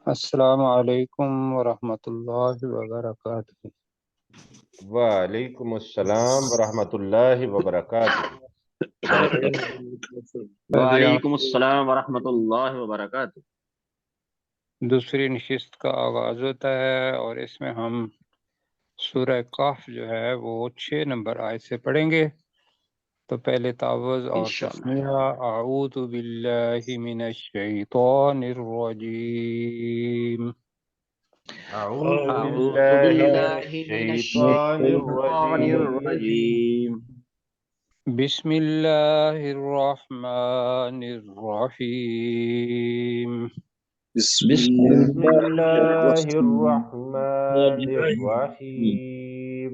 السلام علیکم ورحمۃ اللہ وبرکاتہ۔ وعلیکم السلام ورحمۃ اللہ وبرکاتہ۔ وعلیکم السلام ورحمۃ اللہ وبرکاتہ۔ دوسری نشست کا آغاز ہوتا ہے اور اس میں ہم سورہ کہف جو ہے وہ 6 نمبر آیت سے پڑھیں گے۔ تو پہلے تعوذ اور انشاءاللہ۔ تسمیہ۔ اعوذ باللہ من الشیطان الرجیم۔ اعوذ اعوذ باللہ من باللہ من الشیطان الشیطان الرجیم۔ الرجیم۔ بسم اللہ الرحمن الرحیم۔ بسم بسم اللہ اللہ الرحمن الرحیم۔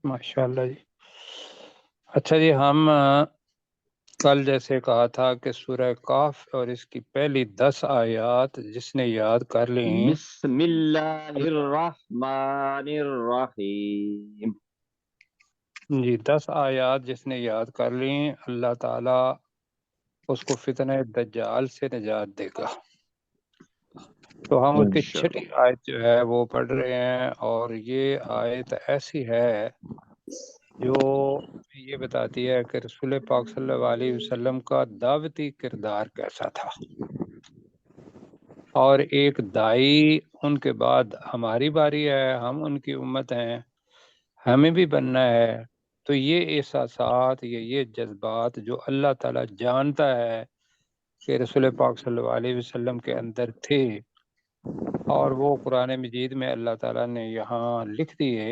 ماشاءاللہ جی۔ اچھا جی، ہم کل جیسے کہا تھا کہ سورہ کہف اور اس کی پہلی 10 آیات جس نے یاد کر لیں، بسم اللہ الرحمن الرحیم۔ جی 10 آیات جس نے یاد کر لیں اللہ تعالیٰ اس کو فتنہ دجال سے نجات دے گا۔ تو ہم اس کی انشاءاللہ۔ چھٹی آیت جو ہے وہ پڑھ رہے ہیں، اور یہ آیت ایسی ہے جو یہ بتاتی ہے کہ رسول پاک صلی اللہ علیہ وسلم کا دعوتی کردار کیسا تھا، اور ایک دائی ان کے بعد ہماری باری ہے، ہم ان کی امت ہیں، ہمیں بھی بننا ہے۔ تو یہ احساسات یہ جذبات جو اللہ تعالیٰ جانتا ہے کہ رسول پاک صلی اللہ علیہ وسلم کے اندر تھے، اور وہ قرآن مجید میں اللہ تعالیٰ نے یہاں لکھ دیے،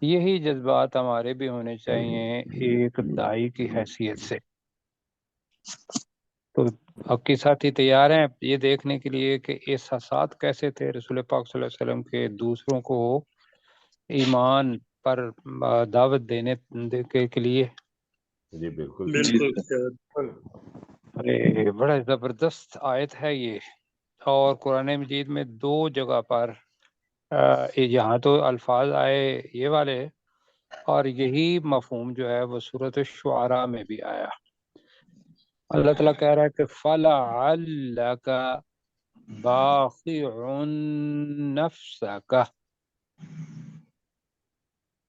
یہی جذبات ہمارے بھی ہونے چاہیے ایک دائی کی حیثیت سے۔ تو آپ کے ساتھی تیار ہیں یہ دیکھنے کے لیے کہ احساسات کیسے تھے رسول پاک صلی اللہ علیہ وسلم کے دوسروں کو ایمان پر دعوت دینے کے لیے؟ جی بالکل بڑا زبردست آیت ہے یہ، اور قرآن مجید میں 2 جگہ پر یہاں تو الفاظ آئے یہ والے، اور یہی مفہوم جو ہے وہ سورۃ الشعراء میں بھی آیا۔ اللہ تعالیٰ کہہ رہا ہے کہ فَلَعَلَّكَ بَاخِعٌ نَفْسَكَ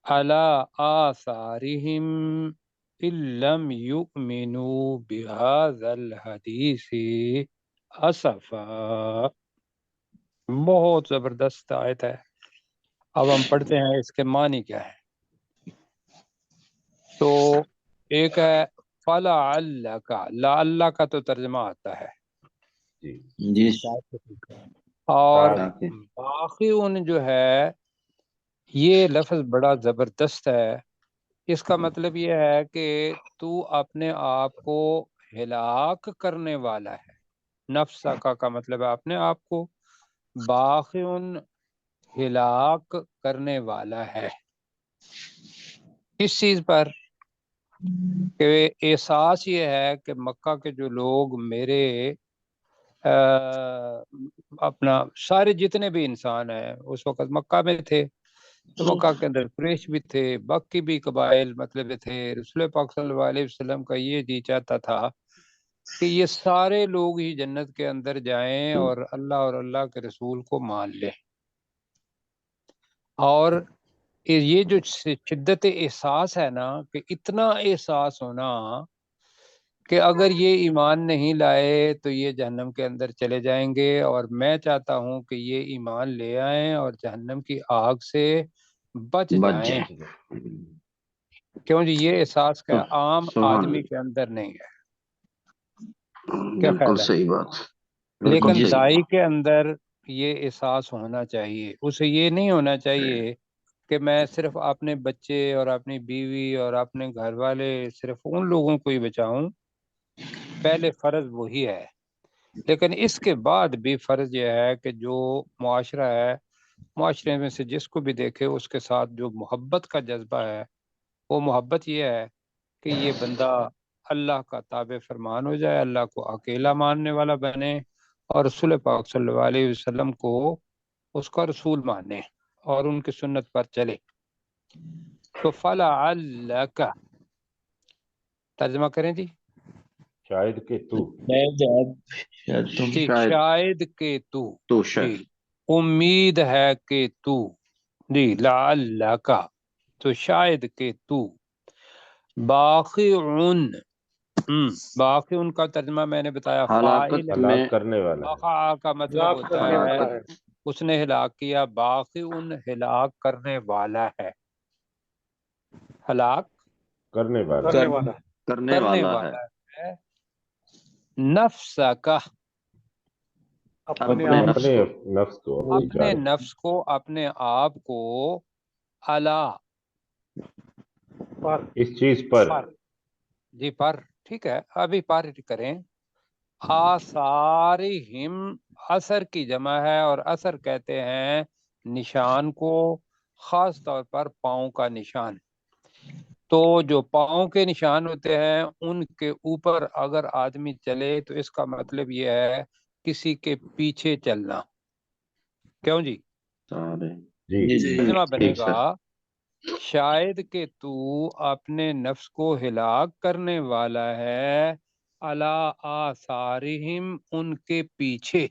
عَلَىٰ آثَارِهِمْ إِن لَّمْ يُؤْمِنُوا بِهَٰذَا الْحَدِيثِ أَسَفًا۔ بہت زبردست آیت ہے۔ اب ہم پڑھتے ہیں اس کے معنی کیا ہے۔ تو ایک ہے فَلَعَلَّكَ، لَعَلَّ کا تو ترجمہ آتا ہے، جی اور تاکہ باقیون جو ہے یہ لفظ بڑا زبردست ہے۔ اس کا مطلب یہ ہے کہ تو اپنے آپ کو ہلاک کرنے والا ہے۔ نفسہ کا مطلب ہے اپنے آپ کو، باقیون ہلاک کرنے والا ہے۔ کس چیز پر؟ کہ احساس یہ ہے کہ مکہ کے جو لوگ میرے اپنا سارے جتنے بھی انسان ہیں اس وقت مکہ میں تھے، تو مکہ کے اندر قریش بھی تھے، باقی بھی قبائل مطلب تھے۔ رسول پاک صلی اللہ علیہ وسلم کا یہ جی چاہتا تھا کہ یہ سارے لوگ ہی جنت کے اندر جائیں اور اللہ کے رسول کو مان لیں۔ اور یہ جو شدت احساس ہے نا، کہ اتنا احساس ہونا کہ اگر یہ ایمان نہیں لائے تو یہ جہنم کے اندر چلے جائیں گے، اور میں چاہتا ہوں کہ یہ ایمان لے آئیں اور جہنم کی آگ سے بچ بچ جائیں۔ جائیں۔ کیوں جی؟ یہ احساس کا عام سبحان آدمی اللہ، کے اندر نہیں ہے۔ کیا بالکل خیال ہے؟ صحیح بات، بالکل لیکن صحیح دائی بات۔ کے اندر یہ احساس ہونا چاہیے۔ اسے یہ نہیں ہونا چاہیے کہ میں صرف اپنے بچے اور اپنی بیوی اور اپنے گھر والے صرف ان لوگوں کو ہی بچاؤں۔ پہلے فرض وہی ہے، لیکن اس کے بعد بھی فرض یہ ہے کہ جو معاشرہ ہے، معاشرے میں سے جس کو بھی دیکھے اس کے ساتھ جو محبت کا جذبہ ہے، وہ محبت یہ ہے کہ یہ بندہ اللہ کا تابع فرمان ہو جائے، اللہ کو اکیلا ماننے والا بنے، اور رسول پاک صلی اللہ علیہ وسلم کو اس کا رسول مانے اور ان کی سنت پر چلے۔ تو فَلَعَلَّكَ ترجمہ کریں جی۔ شاید کہ تو جی شاید شاید کہ تو، تو جی شاید امید ہے کہ تو، جی لعلک، تو شاید کہ تو باخعن، باخعن کا ترجمہ میں نے بتایا فاعل ہلاکت ہے، میں ہلاک کرنے والا ہے. وقع کا مطلب ہلاک ہوتا کرنے ہے والا ہے. اس نے ہلاک کیا، باخعن ہلاک کرنے والا ہے، ہلاک کرنے والا ہے. کرنے والا. کرنے کرنے والا ہے والا ہے، نفس کا، اپنے اپنے آپ نفس اپنے کو نفس کو، اپنی اپنے جان. نفس کو، اپنے آپ کو، علا پر اس چیز پر. پر، جی پر، ٹھیک ہے ابھی پر کریں، آثارہم، اثر کی جمع ہے اور اثر کہتے ہیں نشان کو، خاص طور پر پاؤں کا نشان. تو جو پاؤں کے نشان ہوتے ہیں ان کے اوپر اگر آدمی چلے تو اس کا مطلب یہ ہے کسی کے پیچھے چلنا. کیوں جی؟ سارے جی ترجمہ بنے ٹھیک گا سر. شاید کہ تو اپنے نفس کو ہلاک کرنے والا ہے، علی آثارہم، ان کے پیچھے.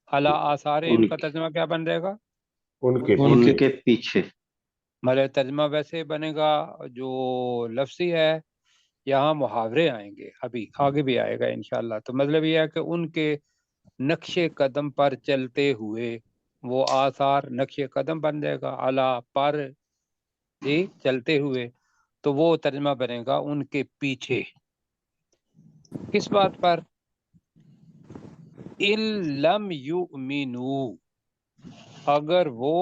علی آثارہم ان کا ترجمہ کیا بن جائے گا؟ ان کے ان پیچھے. کے پیچھے. مطلب ترجمہ ویسے بنے گا جو لفظی ہے، یہاں محاورے آئیں گے، ابھی آگے بھی آئے گا انشاءاللہ. تو مطلب یہ ہے کہ ان کے نقش قدم پر چلتے ہوئے، وہ آثار نقش قدم بن جائے گا، علی پر، جی چلتے ہوئے، تو وہ ترجمہ بنے گا ان کے پیچھے. کس بات پر؟ ان لم یؤمنوا، اگر وہ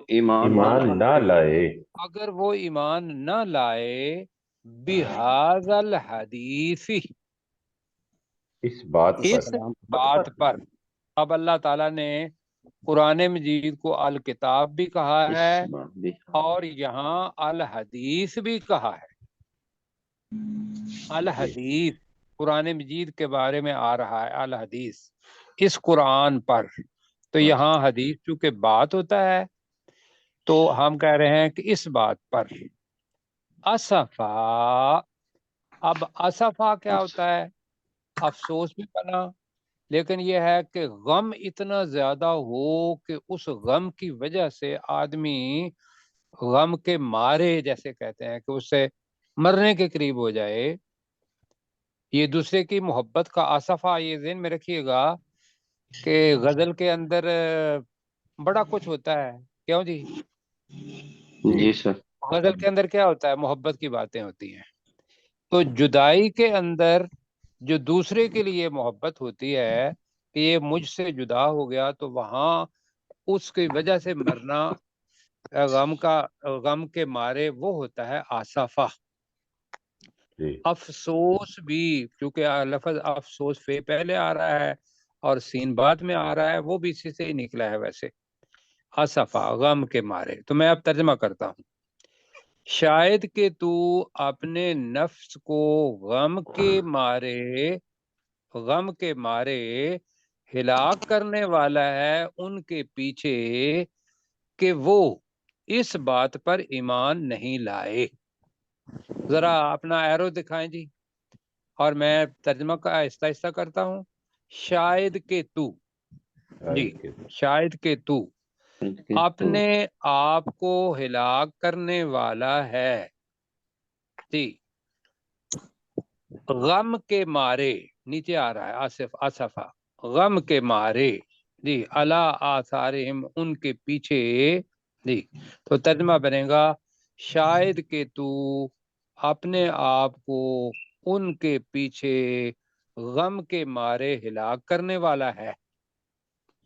ایمان نہ ایمان لائے نہ لائے. اگر وہ ایمان نہ لائے، بہذا الحدیث، اس بات پر. اس بات پر. اب اللہ تعالیٰ نے قرآن مجید کو الکتاب بھی کہا اس ہے بات بھی. اور یہاں الحدیث بھی کہا ہے. الحدیث قرآن مجید کے بارے میں آ رہا ہے، الحدیث اس قرآن پر. تو یہاں حدیث چونکہ بات ہوتا ہے تو ہم کہہ رہے ہیں کہ اس بات پر. اسفا، اب اسفا کیا ہوتا ہے؟ افسوس بھی بنا، لیکن یہ ہے کہ غم اتنا زیادہ ہو کہ اس غم کی وجہ سے آدمی غم کے مارے، جیسے کہتے ہیں کہ اس سے مرنے کے قریب ہو جائے. یہ دوسرے کی محبت کا آصفہ، یہ ذہن میں رکھیے گا کہ غزل کے اندر بڑا کچھ ہوتا ہے. کیوں جی؟ جی سر. غزل کے اندر کیا ہوتا ہے؟ محبت کی باتیں ہوتی ہیں. تو جدائی کے اندر جو دوسرے کے لیے محبت ہوتی ہے کہ یہ مجھ سے جدا ہو گیا، تو وہاں اس کی وجہ سے مرنا، غم کے مارے، وہ ہوتا ہے آصفہ. جی افسوس بھی، کیونکہ لفظ افسوس فے پہلے آ رہا ہے اور سین بعد میں آ رہا ہے، وہ بھی اسی سے ہی نکلا ہے ویسے. اسفا، غم کے مارے. تو میں اب ترجمہ کرتا ہوں. شاید کہ تو اپنے نفس کو غم کے مارے ہلاک کرنے والا ہے ان کے پیچھے کہ وہ اس بات پر ایمان نہیں لائے. ذرا اپنا ایرو دکھائیں جی، اور میں ترجمہ کا آہستہ آہستہ کرتا ہوں. شاید کہ تو، جی شاید کہ تو اپنے آپ کو ہلاک کرنے والا ہے، جی غم کے مارے، نیچے آ رہا ہے آصف، آصفہ، غم کے مارے، جی علی آثارہم، ان کے پیچھے، جی. تو ترجمہ بنے گا شاید کہ تو اپنے آپ کو ان کے پیچھے غم کے مارے ہلاک کرنے والا ہے.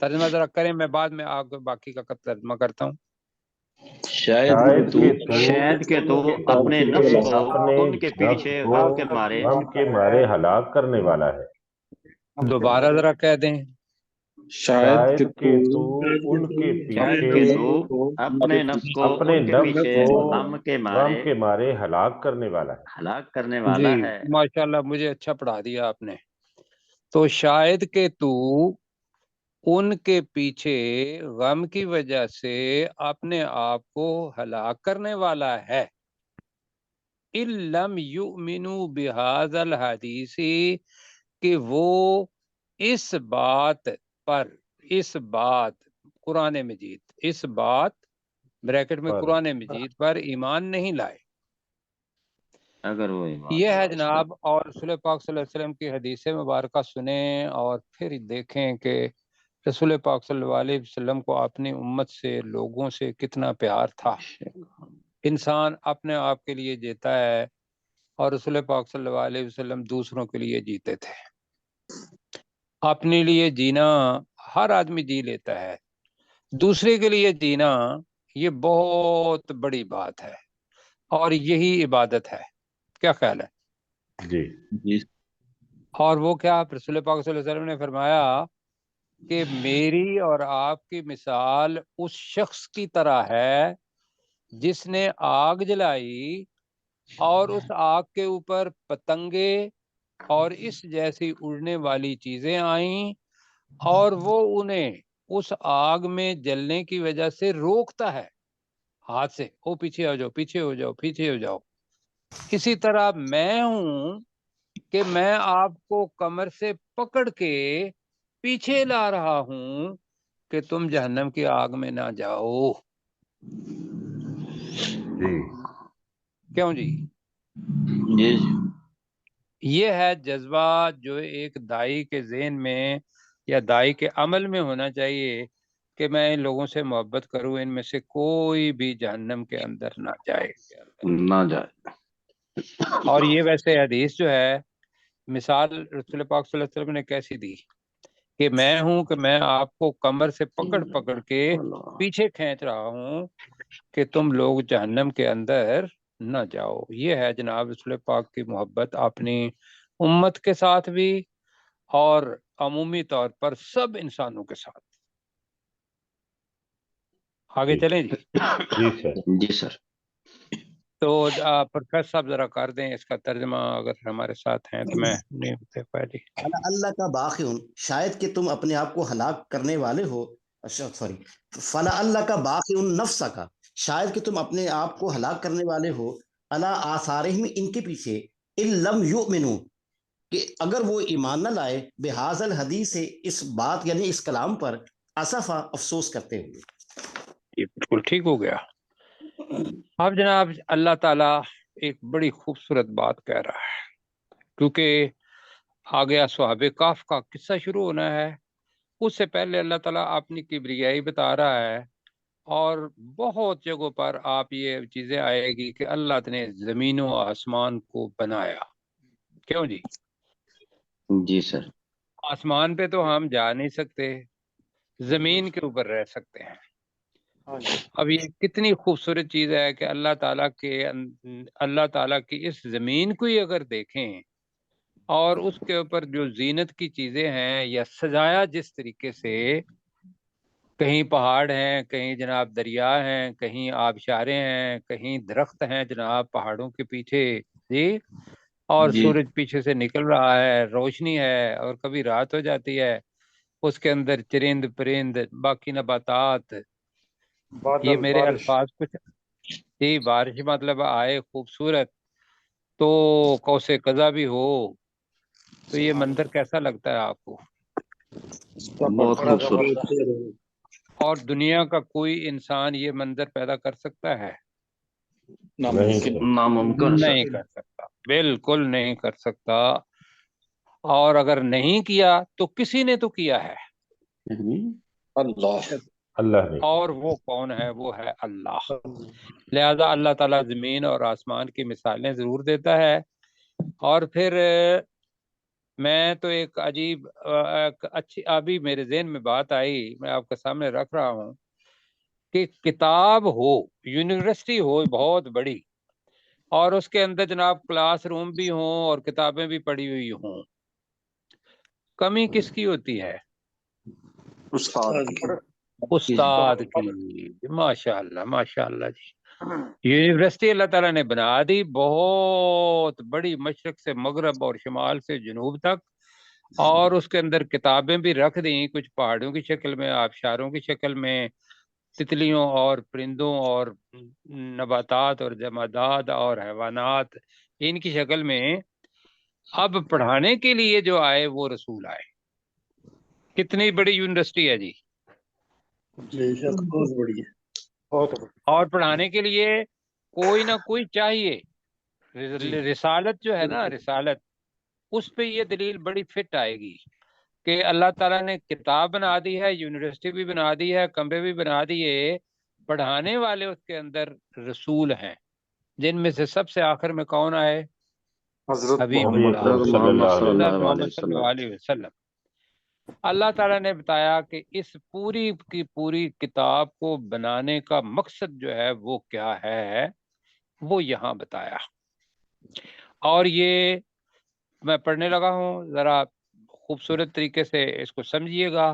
ترجمہ ذرا کریں، میں بعد میں آگے باقی کا ترجمہ کرتا ہوں. شاید کہ تو شاید کہ تو اپنے نفس کو اپنے ان کے نفس پیچھے کو غم کے مارے غم کے مارے ہلاک کرنے والا ہے. دوبارہ ذرا کہہ دیں. شاید کہ تو ان کے شاید کہ پیچھے تو اپنے نفس کو اپنے ان کے نفس پیچھے کو غم کے مارے ہلاک کرنے والا ہے. ہلاک کرنے جی والا ہے. ماشاءاللہ، مجھے اچھا پڑھا دیا آپ نے. تو شاید کہ تو ان کے پیچھے غم کی وجہ سے اپنے آپ کو ہلاک کرنے والا ہے. اِلَّمْ يُؤْمِنُوا بِهَذَا الْحَدِيثِ کہ وہ اس بات پر، اس بات قرآن مجید، اس بات بریکٹ میں قرآن مجید پر ایمان نہیں لائے. اگر وہ ایمان یہ ہے لائے اس جناب. اور رسول پاک صلی اللہ علیہ وسلم کی حدیث مبارکہ سنیں اور پھر دیکھیں کہ رسول پاک صلی اللہ علیہ وسلم کو اپنی امت سے، لوگوں سے کتنا پیار تھا. انسان اپنے آپ کے لیے جیتا ہے اور رسول پاک صلی اللہ علیہ وسلم دوسروں کے لیے جیتے تھے. اپنے لیے جینا ہر آدمی جی لیتا ہے، دوسرے کے لیے جینا یہ بہت بڑی بات ہے اور یہی عبادت ہے. کیا خیال ہے؟ جی اور وہ کیا رسول پاک صلی اللہ علیہ وسلم نے فرمایا کہ میری اور آپ کی مثال اس شخص کی طرح ہے جس نے آگ جلائی اور اس آگ کے اوپر پتنگے اور اس جیسی اڑنے والی چیزیں آئیں اور وہ انہیں اس آگ میں جلنے کی وجہ سے روکتا ہے ہاتھ سے، او پیچھے ہو جاؤ، پیچھے ہو جاؤ، پیچھے ہو جاؤ. اسی طرح میں ہوں کہ میں آپ کو کمر سے پکڑ کے پیچھے لا رہا ہوں کہ تم جہنم کی آگ میں نہ جاؤ. کیوں جی؟ جی یہ ہے جذبہ جو ایک دائی کے ذہن میں یا دائی کے عمل میں ہونا چاہیے کہ میں ان لوگوں سے محبت کروں، ان میں سے کوئی بھی جہنم کے اندر نہ جائے. نہ جائے. اور یہ ویسے حدیث جو ہے، مثال رسول پاک صلی اللہ علیہ وسلم نے کیسی دی کہ میں ہوں کہ میں آپ کو کمر سے پکڑ پکڑ کے پیچھے کھینچ رہا ہوں کہ تم لوگ جہنم کے اندر نہ جاؤ. یہ ہے جناب رسول پاک کی محبت اپنی امت کے ساتھ بھی اور عمومی طور پر سب انسانوں کے ساتھ. آگے چلیں جی. جی سر. تو پروفیسر صاحب ذرا کر دیں اس کا ترجمہ اگر ہمارے ساتھ ہیں تو. میں نہیں ہوتے پہلے. اللہ کا باخن شاید کہ تم اپنے آپ کو ہلاک کرنے والے ہو. سوری، فلا اللہ کا باخن نفس کا شاید کہ تم اپنے آپ کو ہلاک کرنے والے ہو. اللہ آثارہم ان کے پیچھے، ان لم یؤمنو کہ اگر وہ ایمان نہ لائے، بہذا الحدیث سے اس بات یعنی اس کلام پر، اسفا افسوس کرتے ہوئے. یہ بالکل ٹھیک ہو گیا. اب جناب اللہ تعالیٰ ایک بڑی خوبصورت بات کہہ رہا ہے کیونکہ آگے اصحاب کہف کا قصہ شروع ہونا ہے. اس سے پہلے اللہ تعالیٰ اپنی کبریائی بتا رہا ہے اور بہت جگہوں پر آپ یہ چیزیں آئے گی کہ اللہ نے زمین و آسمان کو بنایا. کیوں جی؟ جی سر. آسمان پہ تو ہم جا نہیں سکتے، زمین کے اوپر رہ سکتے ہیں. اب یہ کتنی خوبصورت چیز ہے کہ اللہ تعالیٰ کی اس زمین کو ہی اگر دیکھیں اور اس کے اوپر جو زینت کی چیزیں ہیں یا سجایا جس طریقے سے، کہیں پہاڑ ہیں، کہیں جناب دریا ہیں، کہیں آبشاریں ہیں، کہیں درخت ہیں جناب پہاڑوں کے پیچھے جی، اور جی سورج پیچھے سے نکل رہا ہے، روشنی ہے اور کبھی رات ہو جاتی ہے، اس کے اندر چرند پرند باقی نباتات. یہ میرے الفاظ کچھ جی، بارش مطلب آئے خوبصورت تو قوس قزح بھی ہو تو یہ منظر کیسا لگتا ہے آپ کو؟ بہت خوبصورت. اور دنیا کا کوئی انسان یہ منظر پیدا کر سکتا ہے؟ ناممکن سر. نہیں کر سکتا، بالکل نہیں کر سکتا. اور اگر نہیں کیا تو کسی نے تو کیا ہے، اللہ نے. اور وہ کون ہے؟ وہ ہے اللہ. لہذا اللہ تعالیٰ زمین اور آسمان کی مثالیں ضرور دیتا ہے. اور پھر میں تو ایک عجیب اچھی ابھی میرے ذہن میں بات آئی، میں آپ کے سامنے رکھ رہا ہوں کہ کتاب ہو، یونیورسٹی ہو بہت بڑی، اور اس کے اندر جناب کلاس روم بھی ہوں اور کتابیں بھی پڑھی ہوئی ہوں، کمی کس کی ہوتی ہے؟ استاد کی. ماشاء اللہ ماشاء اللہ جی. یونیورسٹی اللہ تعالیٰ نے بنا دی بہت بڑی، مشرق سے مغرب اور شمال سے جنوب تک، اور اس کے اندر کتابیں بھی رکھ دیں، کچھ پہاڑوں کی شکل میں، آبشاروں کی شکل میں، تتلیوں اور پرندوں اور نباتات اور جمادات اور حیوانات ان کی شکل میں، اب پڑھانے کے لیے جو آئے وہ رسول آئے۔ کتنی بڑی یونیورسٹی ہے جی، بہت بڑی ہے۔ اور پڑھانے کے لیے کوئی نہ کوئی چاہیے۔ رسالت جو ہے نا، رسالت، اس پہ یہ دلیل بڑی فٹ آئے گی کہ اللہ تعالیٰ نے کتاب بنا دی ہے، یونیورسٹی بھی بنا دی ہے، کمرے بھی بنا دیے، پڑھانے والے اس کے اندر رسول ہیں، جن میں سے سب سے آخر میں کون آئے؟ حضرت حبیب محمد اللہ محمد صلی اللہ علیہ محمد صلی وسلم۔ اللہ علیہ وسلم۔ اللہ تعالیٰ نے بتایا کہ اس پوری کی پوری کتاب کو بنانے کا مقصد جو ہے وہ کیا ہے، وہ یہاں بتایا۔ اور یہ میں پڑھنے لگا ہوں، ذرا خوبصورت طریقے سے اس کو سمجھیے گا۔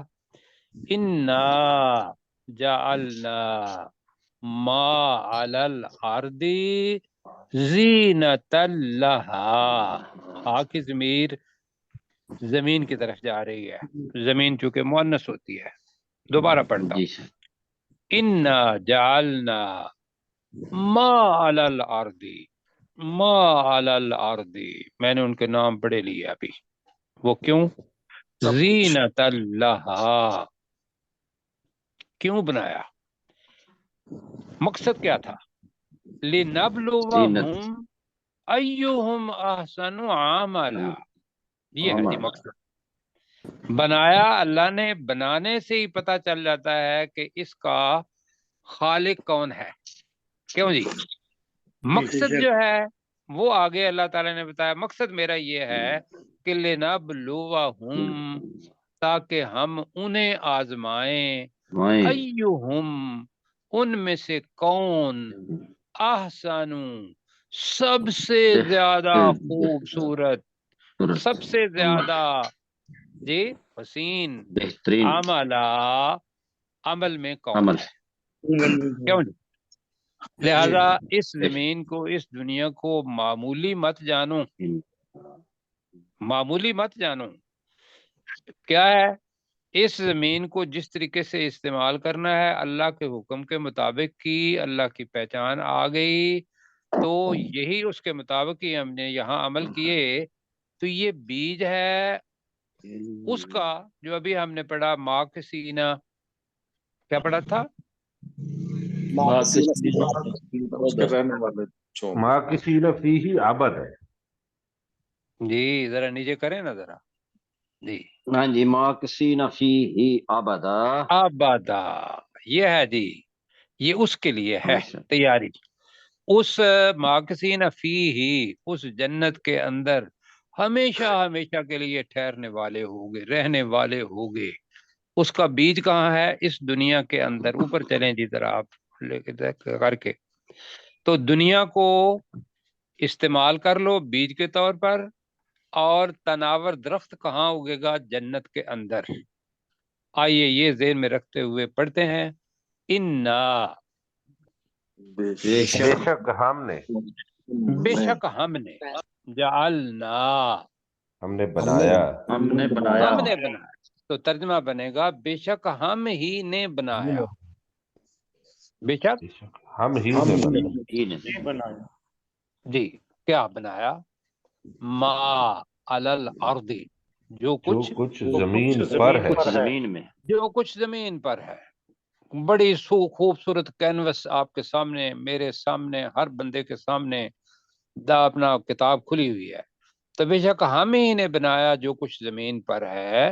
انا جعلنا ما علی الارض زینۃ لہا۔ کی ضمیر زمین کی طرف جا رہی ہے، زمین چونکہ مؤنث ہوتی ہے۔ دوبارہ پڑھتا جی ہوں، سر۔ انا جعلنا ما علی الارض، ما علی الارض، میں نے ان کے نام پڑھے لیے ابھی، وہ کیوں؟ زینۃ لہا، کیوں بنایا؟ مقصد کیا تھا؟ لنبلوہم ایہم احسن عملا، یہ ہے جی مقصد۔ بنایا اللہ نے، بنانے سے ہی پتہ چل جاتا ہے کہ اس کا خالق کون ہے، کیوں جی؟ مقصد جو ہے وہ آگے اللہ تعالیٰ نے بتایا، مقصد میرا یہ ہے کہ لنبلوہم، تاکہ ہم انہیں آزمائیں، ایہم، ان میں سے کون، احسن، سب سے زیادہ خوبصورت، سب سے زیادہ جی حسین، بہترین عملا، عمل میں کون عمل۔ ہے، کیوں جی؟ لہذا اس زمین کو، اس دنیا کو معمولی مت جانو، معمولی مت جانو۔ کیا ہے؟ اس زمین کو جس طریقے سے استعمال کرنا ہے اللہ کے حکم کے مطابق کی، اللہ کی پہچان آ گئی تو یہی اس کے مطابق ہی ہم نے یہاں عمل کیے، تو یہ بیج ہے اس کا جو ابھی ہم نے پڑھا، ماں کے سینہ، کیا پڑھا تھا؟ اس کے رہنے والے چون ماں کسی نفی ہی عبد ہے۔ جی ذرا نیچے کریں نا ذرا، جی ہاں جی، ما کسی نفی ہی آبادا، آبادا، یہ ہے جی، یہ اس کے لیے ہے تیاری، اس ماکسین فی ہی، اس جنت کے اندر ہمیشہ ہمیشہ کے لیے ٹھہرنے والے ہوگے، رہنے والے ہوگے۔ اس کا بیج کہاں ہے؟ اس دنیا کے اندر۔ اوپر چلیں جی ذرا آپ لے کے کر کے، تو دنیا کو استعمال کر لو بیج کے طور پر، اور تناور درخت کہاں اگے گا؟ جنت کے اندر۔ آئیے یہ ذہن میں رکھتے ہوئے پڑھتے ہیں، انا، بے بے شک شک ہم نے، بے شک ہم نے، جعلنا، ہم نے بنایا، ہم نے بنایا، ہم نے بنایا، تو ترجمہ بنے گا بے شک ہم ہی نے بنایا، بے شک بے شک ہم ہی نے بنایا، ہی نے جی کیا بنایا؟ ما علی الارض، جو جو کچھ، کچھ زمین پر ہے، کچھ زمین میں، جو کچھ زمین پر ہے۔ بڑی خوبصورت کینوس آپ کے سامنے، میرے سامنے، ہر بندے کے سامنے اپنا کتاب کھلی ہوئی ہے۔ تو بے شک ہم ہی نے بنایا جو کچھ زمین پر ہے،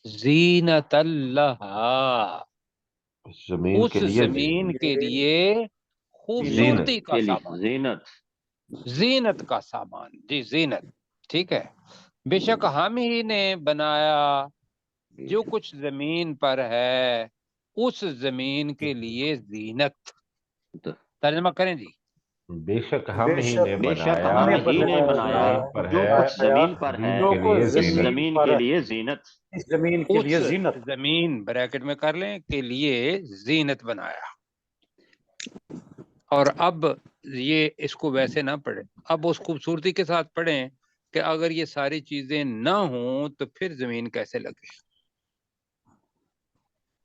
زینت اللہ، زمین اس کے لیے زمین کے لیے زینت، خوبصورتی کا کے لیے سامان، زینت، زینت کا سامان، جی زینت، ٹھیک ہے۔ بے شک ہم ہی نے بنایا جو کچھ زمین پر ہے، اس زمین کے لیے زینت۔ ترجمہ کریں جی، بے شک ہم ہی نے بے شک بنایا ہم جو ہی نے کچھ بنایا زمین پر جو ہے، کچھ زمین پر ہے، زمین کے لیے اس زینت۔ زمین کے لیے زینت، اس زمین بریکٹ میں کر لیں کے لیے زینت بنایا۔ اور اب یہ اس کو ویسے نہ پڑھیں، اب اس خوبصورتی کے ساتھ پڑھیں کہ اگر یہ ساری چیزیں نہ ہوں تو پھر زمین کیسے لگے،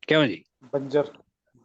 کیوں جی؟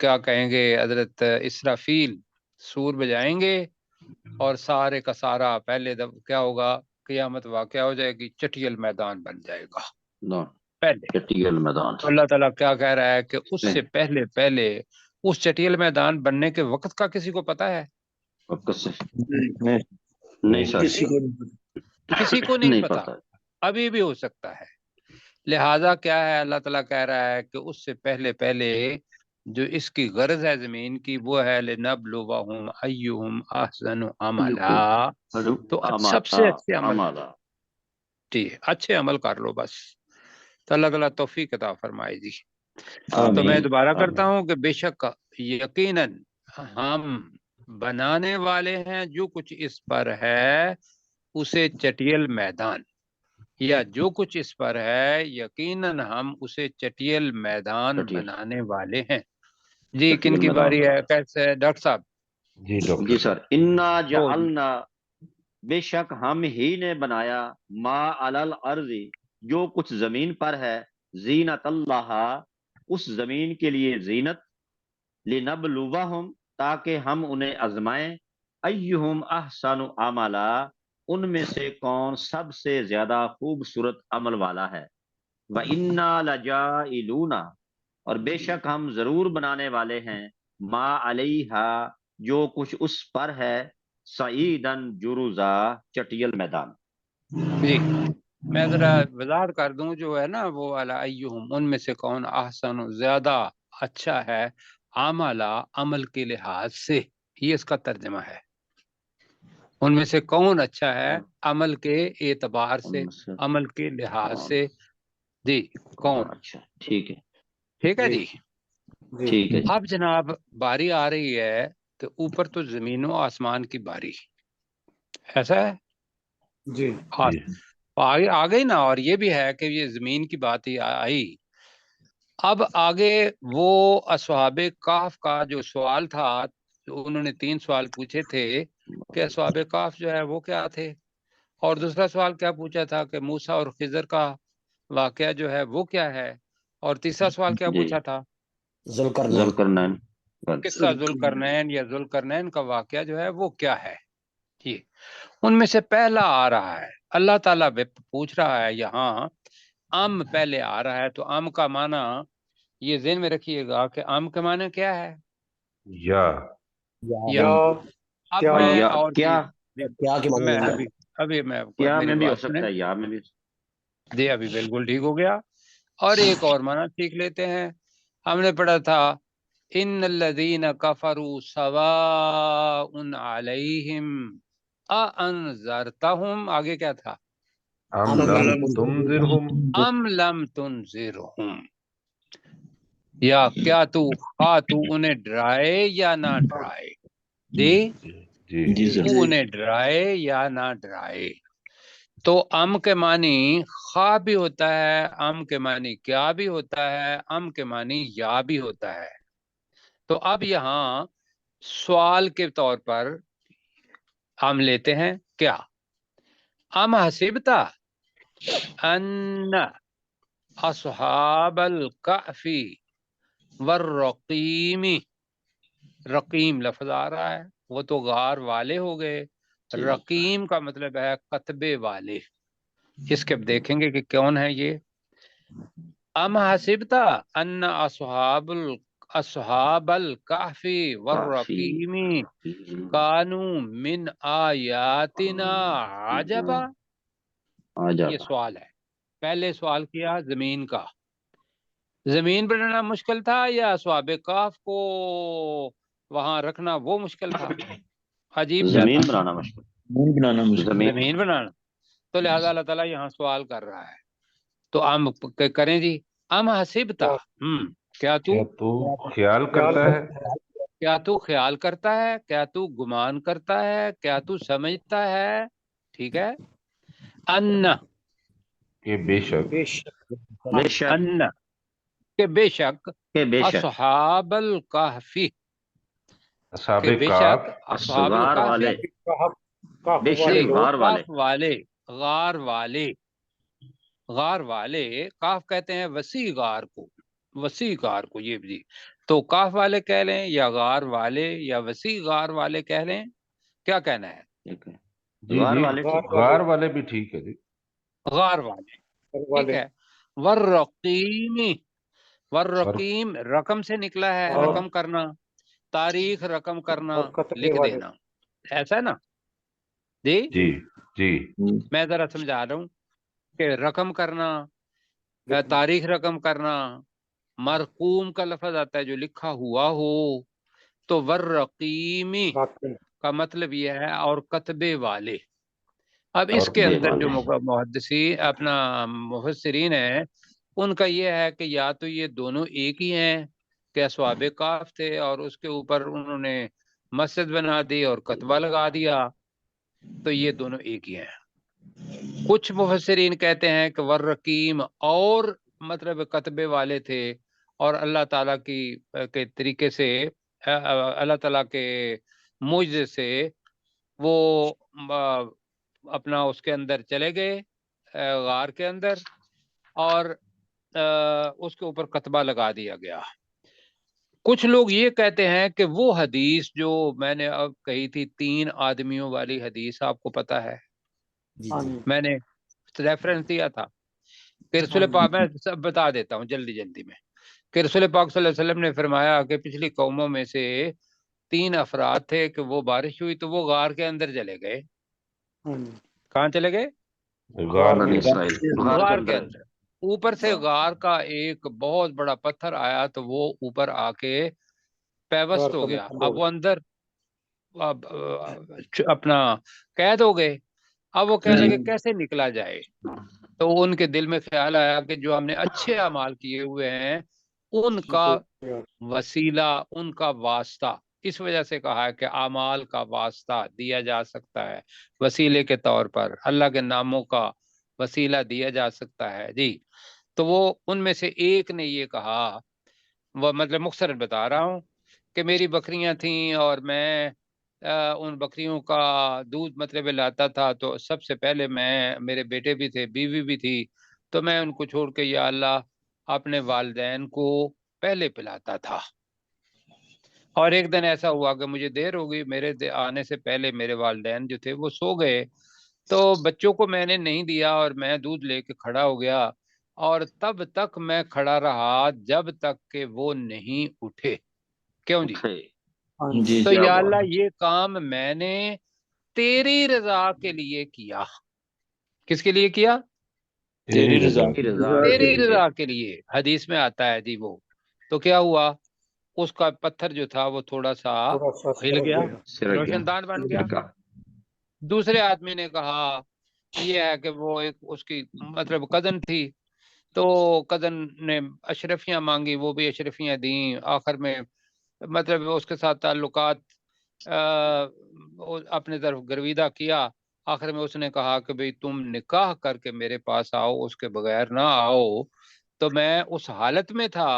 کیا کہیں گے حضرت اسرافیل سور بجائیں گے اور سارے کا سارا پہلے کیا ہوگا، قیامت واقع ہو جائے گی، چٹیل میدان بن جائے گا پہلے۔ چٹیل میدان تو اللہ تعالیٰ کیا کہہ رہا ہے کہ اس سے پہلے پہلے اس چٹیل میدان بننے کے وقت کا کسی کو پتا ہے؟ نہیں سر، کسی کو نہیں نہیں پتا، پتا۔ ابھی بھی ہو سکتا ہے۔ لہذا کیا ہے، اللہ تعالیٰ کہہ رہا ہے کہ اس سے پہلے پہلے جو اس کی غرض ہے زمین کی وہ ہے لنبلوہم ایہم احسن عملا، تو سب سے اچھے عمل، جی اچھے عمل کر لو بس، تو اللہ تعالیٰ توفیق عطا فرمائے جی۔ تو میں دوبارہ کرتا ہوں کہ بے شک یقیناً ہم بنانے والے ہیں جو کچھ اس پر ہے اسے چٹیل میدان، یا جو کچھ اس پر ہے یقیناً ہم اسے چٹیل میدان بنانے والے ہیں۔ جی کن کی باری ہے؟ کیسے ڈاکٹر صاحب؟ جی ڈاکٹر جی سر، انا جعلنا، بے شک ہم ہی نے بنایا، ما علی الارض، جو کچھ زمین پر ہے، زینت اللہ، اس زمین کے لیے زینت، لنبلوہم، تاکہ ہم انہیں آزمائیں، ایہم احسن عملا، ان میں سے کون سب سے زیادہ خوبصورت عمل والا ہے، وَإِنَّا لَجَائِلُونَ، اور بے شک ہم ضرور بنانے والے ہیں، ما علیہا، جو کچھ اس پر ہے، سعیدن جرزا، چٹیل میدان۔ جی میں ذرا وضاحت کر دوں، جو ہے نا وہ علی ایہم، ان میں سے کون احسن زیادہ اچھا ہے، عملا عمل کے لحاظ سے، یہ اس کا ترجمہ ہے، ان میں سے کون اچھا ہے عمل کے اعتبار سے، عمل کے لحاظ سے، جی کون؟ اچھا ٹھیک ہے، ٹھیک ہے جی۔ ٹھیک ہے جی۔ اب جناب باری آ رہی ہے کہ اوپر تو زمین و آسمان کی باری، ایسا ہے جی آ گئی نا، اور یہ بھی ہے کہ یہ زمین کی بات ہی آئی۔ اب آگے وہ اصحاب کہف کا جو سوال تھا، انہوں نے 3 سوال پوچھے تھے کہ اصحاب کہف جو ہے وہ کیا تھے، اور دوسرا سوال کیا پوچھا تھا کہ موسیٰ اور خضر کا واقعہ جو ہے وہ کیا ہے، اور تیسرا سوال کیا پوچھا تھا، ذوالقرنین، قصہ ذوالقرنین یا ذوالقرنین کا واقعہ جو ہے وہ کیا ہے۔ جی ان میں سے پہلا آ رہا ہے، اللہ تعالیٰ پوچھ رہا ہے یہاں، ام پہلے آ رہا ہے، تو ام کا معنی یہ ذہن میں رکھیے گا کہ ام کا معنی کیا ہے، یا اب میں اور کیا میں ابھی میں کیا میری میں بھی ہو بات سنیں سکتا ہے، یا میں بھی۔ جی ابھی بالکل ٹھیک ہو گیا، اور ایک اور معنی سیکھ لیتے ہیں۔ ہم نے پڑھا تھا ان الذین کفروا سواء علیہم اانذرتہم، آگے کیا تھا، ام لم تنذرہم ام لم تنذرہم، یا کیا تو انہیں ڈرائے یا نہ ڈرائے، جی تو انہیں ڈرائے یا نہ ڈرائے۔ تو ام کے معنی خواہ بھی ہوتا ہے، ام کے معنی کیا بھی ہوتا ہے، ام کے معنی یا بھی ہوتا ہے۔ تو اب یہاں سوال کے طور پر ہم لیتے ہیں کیا، ام حسبتا ان اصحاب الکہف والرقیم، رقیم لفظ آ رہا ہے، وہ تو غار والے ہو گئے، رقیم کا مطلب ہے قطبے والے، اس کے دیکھیں گے کہ کون ہے یہ۔ ام حسبتا ان اصحاب الکہف والرقیم کانوا من آیاتنا عجبا، یہ سوال ہے، پہلے سوال کیا زمین کا، زمین بنانا مشکل تھا یا اصحاب کہف کو وہاں رکھنا وہ مشکل تھا، عجیب کیا زمین تھا، بنانا مشکل، زمین بنانا، تو لہذا اللہ تعالیٰ یہاں سوال کر رہا ہے، تو ہم کریں جی، ام حسبتا، کیا تو خیال کرتا ہے، کیا تو خیال کرتا ہے، کیا تو گمان کرتا ہے، کیا تو سمجھتا ہے، ٹھیک ہے، ان کہ بے شک ان کہ بے شک اصحاب الکہف، اصحاب کہ بے کہف، شک اصحاب غار والے، بے شک غار والے، غار والے، غار والے، کاف کہتے ہیں وسیع غار کو، وسیع غار کو، یہ بھی، تو کاف والے کہہ لیں یا غار والے یا وسیع غار والے کہہ لیں، کیا کہنا ہے؟ ٹھیک ہے، جی غار جی، والے ٹھیک غار والے بھی ٹھیک ہے جی۔ غار والے، ٹھیک ہے۔ والرقیمی، والرقیم رقم سے نکلا ہے، رقم کرنا، تاریخ رقم کرنا، لکھ دینا، ایسا ہے نا جی؟ جی جی میں ذرا سمجھا رہا ہوں کہ رقم کرنا، تاریخ رقم کرنا، مرقوم کا لفظ آتا ہے جو لکھا ہوا ہو، تو والرقیمی کا مطلب یہ ہے اور کتبے والے۔ اب اس اور کے بے اندر جو والے محدثین اپنا مفسرین ہیں، ان کا یہ ہے کہ یا تو یہ دونوں ایک ہی ہیں کہ اصحاب کاف تھے اور اس کے اوپر انہوں نے مسجد بنا دی اور کتبہ لگا دیا، تو یہ دونوں ایک ہی ہیں۔ کچھ مفسرین کہتے ہیں کہ والرقیم اور مطلب کتبے والے تھے، اور اللہ تعالیٰ کے طریقے سے، اللہ تعالیٰ کے معجزے سے وہ اپنا اس کے اندر چلے گئے، غار کے اندر، اور اس کے اوپر کتبہ لگا دیا گیا۔ کچھ لوگ یہ کہتے ہیں کہ وہ حدیث جو میں نے اب کہی تھی 3 آدمیوں والی حدیث، آپ کو پتا ہے، جی جی میں نے ریفرنس دیا تھا کہ رسول پاک، میں سب بتا دیتا ہوں جلدی جلدی میں، کہ رسول پاک صلی اللہ علیہ وسلم نے فرمایا کہ پچھلی قوموں میں سے 3 افراد تھے کہ وہ بارش ہوئی تو وہ غار کے اندر چلے گئے۔ کہاں چلے گئے؟ غار بنی کے اسرائیل غار کے غار کے اندر اندر۔ اوپر سے غار کا ایک بہت بڑا پتھر آیا تو وہ اوپر آ کے پیوست ہو گیا، اب وہ اندر اپنا قید ہو گئے۔ اب وہ کہنے لگے کیسے نکلا جائے، تو ان کے دل میں خیال آیا کہ جو ہم نے اچھے اعمال کیے ہوئے ہیں ان کا وسیلہ، ان کا واسطہ، اس وجہ سے کہا ہے کہ اعمال کا واسطہ دیا جا سکتا ہے، وسیلے کے طور پر اللہ کے ناموں کا وسیلہ دیا جا سکتا ہے جی۔ تو وہ ان میں سے ایک نے یہ کہا، وہ مطلب مختصر بتا رہا ہوں کہ میری بکریاں تھیں اور میں ان بکریوں کا دودھ مطلب لاتا تھا، تو سب سے پہلے میرے بیٹے بھی تھے، بیوی بھی تھی، تو میں ان کو چھوڑ کے یا اللہ اپنے والدین کو پہلے پلاتا تھا۔ اور ایک دن ایسا ہوا کہ مجھے دیر ہو گئی، میرے آنے سے پہلے میرے والدین جو تھے وہ سو گئے، تو بچوں کو میں نے نہیں دیا اور میں دودھ لے کے کھڑا ہو گیا، اور تب تک میں کھڑا رہا جب تک کہ وہ نہیں اٹھے۔ کیوں جی؟ جی تو جی یا اللہ یہ کام میں نے تیری رضا کے لیے کیا۔ کس کے لیے کیا؟ تیری رضا تیری رضا کے لیے، حدیث میں آتا ہے جی۔ وہ تو کیا ہوا، اس کا پتھر جو تھا وہ تھوڑا سا ہل گیا، روشن دان بن گیا۔ دوسرے آدمی نے کہا یہ ہے کہ وہ ایک اس کی مطلب کزن تھی، تو کزن نے اشرفیاں مانگی، وہ بھی اشرفیاں دیں، آخر میں مطلب اس کے ساتھ تعلقات اپنے طرف گرویدہ کیا، آخر میں اس نے کہا کہ بھئی تم نکاح کر کے میرے پاس آؤ، اس کے بغیر نہ آؤ۔ تو میں اس حالت میں تھا،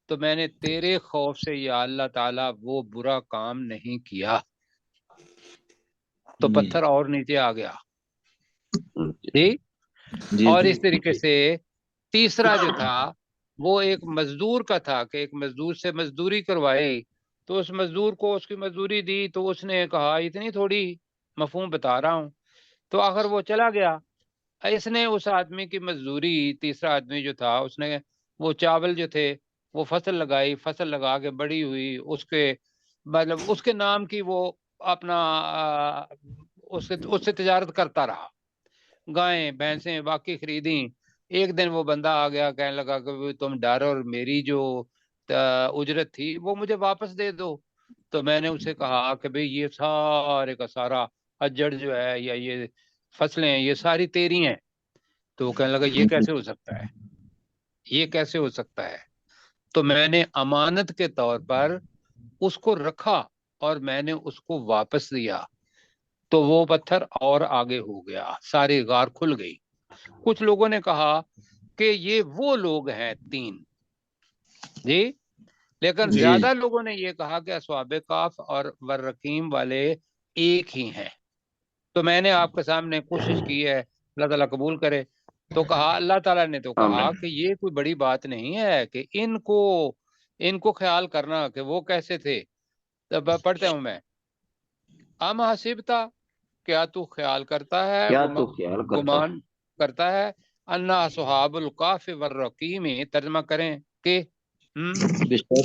تو میں نے تیرے خوف سے یا اللہ تعالیٰ وہ برا کام نہیں کیا، تو پتھر اور نیچے آ گیا جی۔ اور اس طریقے سے تیسرا جو تھا وہ ایک مزدور کا تھا کہ ایک مزدور سے مزدوری کروائی، تو اس مزدور کو اس کی مزدوری دی، تو اس نے کہا اتنی تھوڑی، مفہوم بتا رہا ہوں، تو آخر وہ چلا گیا۔ اس نے اس آدمی کی مزدوری، تیسرا آدمی جو تھا، اس نے وہ چاول جو تھے وہ فصل لگائی، فصل لگا کے بڑی ہوئی، اس کے مطلب اس کے نام کی وہ اپنا اس سے تجارت کرتا رہا، گائیں بھینسیں باقی خریدیں۔ ایک دن وہ بندہ آ گیا، کہنے لگا کہ تم ڈر، اور میری جو اجرت تھی وہ مجھے واپس دے دو۔ تو میں نے اسے کہا کہ بھئی یہ سارے کا سارا اجڑ جو ہے یا یہ فصلیں یہ ساری تیری ہیں۔ تو وہ کہنے لگا یہ کیسے ہو سکتا ہے، یہ کیسے ہو سکتا ہے؟ تو میں نے امانت کے طور پر اس کو رکھا اور میں نے اس کو واپس دیا، تو وہ پتھر اور آگے ہو گیا، ساری غار کھل گئی۔ کچھ لوگوں نے کہا کہ یہ وہ لوگ ہیں 3 جی، لیکن زیادہ لوگوں نے یہ کہا کہ اصحاب کاف اور والرقیم والے ایک ہی ہیں۔ تو میں نے آپ کے سامنے کوشش کی ہے، اللہ تعالیٰ قبول کرے، تو کہا اللہ تعالیٰ نے تو کہا کہ یہ کوئی بڑی بات نہیں ہے کہ ان کو ان کو خیال کرنا کہ وہ کیسے تھے. تب پڑھتا ہوں میں. ام حسبتا، کیا تو خیال کرتا ہے، کیا تو خیال کرتا گمان کرتا ہے، انا اصحاب الکاف والرقیم، ترجمہ کریں کہ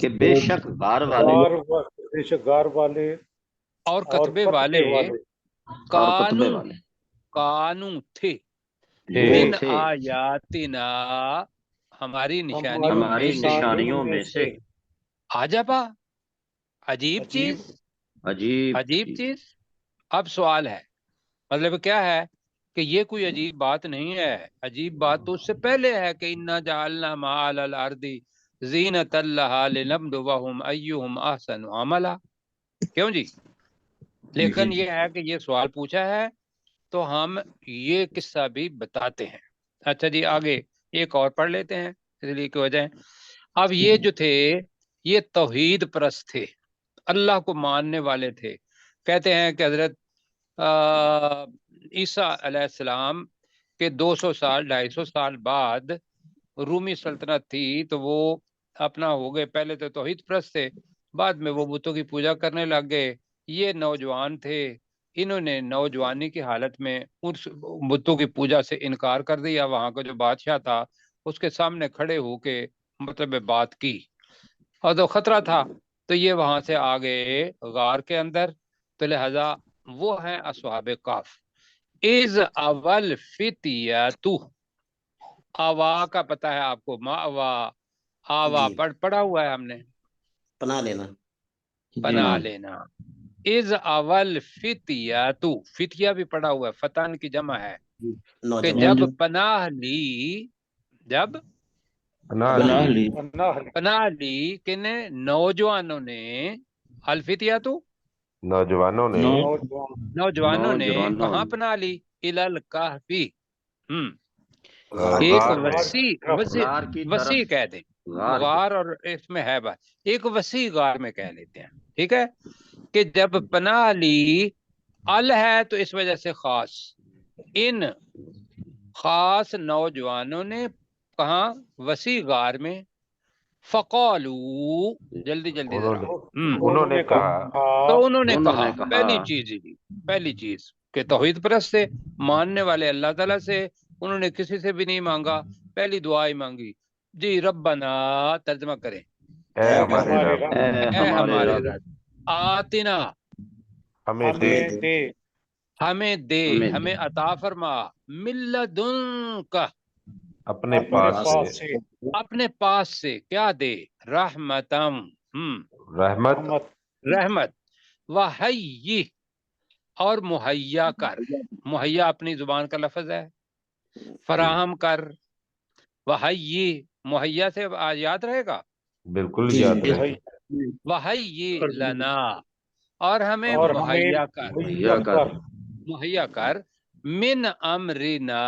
کہ بے شک غار والے بے شک غار والے اور اور کتبے کتبے والے اور کتبے کانو والے کانو تھے وہ من تھے آیاتنا، ہماری نشانیوں ہماری میں سے. نشانیوں میں سے. عجبا، عجیب چیز، عجیب عجیب چیز. چیز. اب سوال ہے، مطلب کیا ہے کہ یہ کوئی عجیب بات نہیں ہے. عجیب بات تو اس سے پہلے ہے کہ انا جعلنا ما علی الارض زینۃ لہا لنبلوہم ایہم احسن عملا. کیوں جی؟ لیکن یہ ہے کہ یہ سوال پوچھا ہے تو ہم یہ قصہ بھی بتاتے ہیں. اچھا جی، آگے ایک اور پڑھ لیتے ہیں اس لیے کی وجہ. اب یہ جو تھے یہ توحید پرست تھے، اللہ کو ماننے والے تھے. کہتے ہیں کہ حضرت عیسیٰ علیہ السلام کے 200 سال 250 سال بعد رومی سلطنت تھی تو وہ اپنا ہو گئے. پہلے تو توحید پرست تھے، بعد میں وہ بتوں کی پوجا کرنے لگ گئے. یہ نوجوان تھے، انہوں نے نوجوانی کی حالت میں اس بتوں کی پوجا سے انکار کر دیا. وہاں کا جو بادشاہ تھا اس کے سامنے کھڑے ہو کے مطلب بات کی، اور تو خطرہ تھا تو یہ وہاں سے آ گئے غار کے اندر. تو لہذا وہ ہیں اصحاب کاف. از اول فتیاتو، آوا کا پتہ ہے آپ کو، ما آوا، آوا جی پڑھا ہوا ہے ہم نے، پناہ لینا. پناہ لینا. از اول فتیاتو، فتیہ بھی پڑھا ہوا ہے، فتان کی جمع ہے، کہ نوجوان. جب پناہ لی، جب پناہ لی پناہ لی کن نوجوانوں نے، الفتیاتو نوجوانوں نے نوجوانوں نے کہاں پناہ لی، الالکہفی، ایک غار میں. غار کی طرف. وسیع کہہ دیں، غار اور اس میں ہے بات، ایک وسیع غار میں کہہ لیتے ہیں. ٹھیک ہے، کہ جب پناہ لی، ال ہے تو اس وجہ سے خاص، ان خاص نوجوانوں نے کہاں، وسیع غار میں. فقالو، جلدی جلدی ذرا. انہوں نے کہا تو انہوں نے کہا، پہلی چیز ہی، پہلی چیز کہ توحید پرست سے، ماننے والے اللہ تعالیٰ سے، انہوں نے کسی سے بھی نہیں مانگا، پہلی دعا ہی مانگی. جی ربنا، ترجمہ کریں، اے ہمارے رب، اے ہمارے رب، آتنا، ہمیں دے ہمیں دے، ہمیں عطا فرما، ملدن کا، اپنے پاس سے اپنے پاس سے، کیا دے، رحمتم، رحمت، رحمت، وحی، اور مہیا کر. مہیا اپنی زبان کا لفظ ہے، فراہم کر. وحی، مہیا سے یاد رہے گا، بالکل یاد رہے. وحی لنا، اور ہمیں مہیا کر، مہیا کر، من امرنا،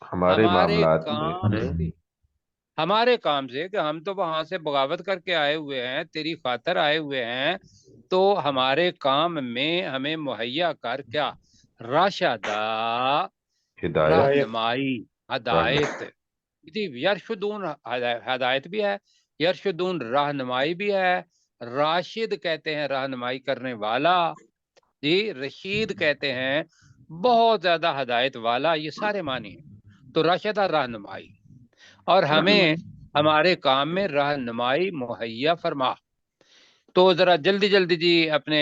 ہمارے ہمارے معاملات میں. کام سے، ہمارے کام سے، کہ ہم تو وہاں سے بغاوت کر کے آئے ہوئے ہیں، تیری خاطر آئے ہوئے ہیں، تو ہمارے کام میں ہمیں مہیا کر کیا، راشدہ، ہدایت، رہنمائی، ہدایت. جی یرشدون ہدایت بھی ہے، یرشدون رہنمائی بھی ہے. راشد کہتے ہیں رہنمائی کرنے والا، جی رشید کہتے ہیں بہت زیادہ ہدایت والا. یہ سارے معنی ہیں. تو راشدہ رہنمائی، اور ہمیں ہمارے کام میں رہنمائی مہیا فرما. تو ذرا جلدی جلدی جی اپنے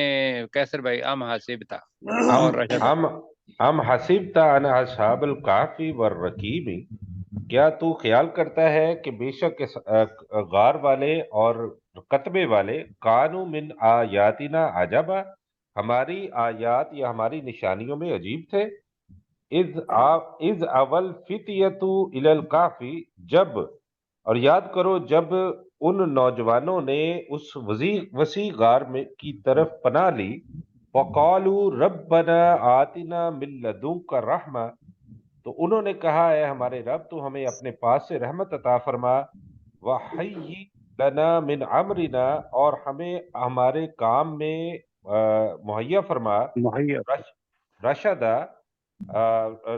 کیسر بھائی، ام حسبتا اور رشدہ. ام حسبت ان اصحاب الکہف والرقیم، کیا تو خیال کرتا ہے کہ بے شک غار والے اور کتبے والے، کانوا من آیاتنا عجبا، ہماری آیات یا ہماری نشانیوں میں عجیب تھے. اذ اول فتیۃ الی الکہف، جب، اور یاد کرو جب ان نوجوانوں نے اس وسیع غار میں کی طرف پناہ لی. وقالوا ربنا آتنا من لدنک رحمہ، تو انہوں نے کہا اے ہمارے رب تو ہمیں اپنے پاس سے رحمت عطا فرما. وحی لنا من امرنا، اور ہمیں ہمارے کام میں مہیا فرما، رشدہ،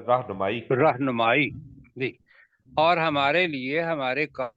رہنمائی. رہنمائی، جی، اور ہمارے لیے ہمارے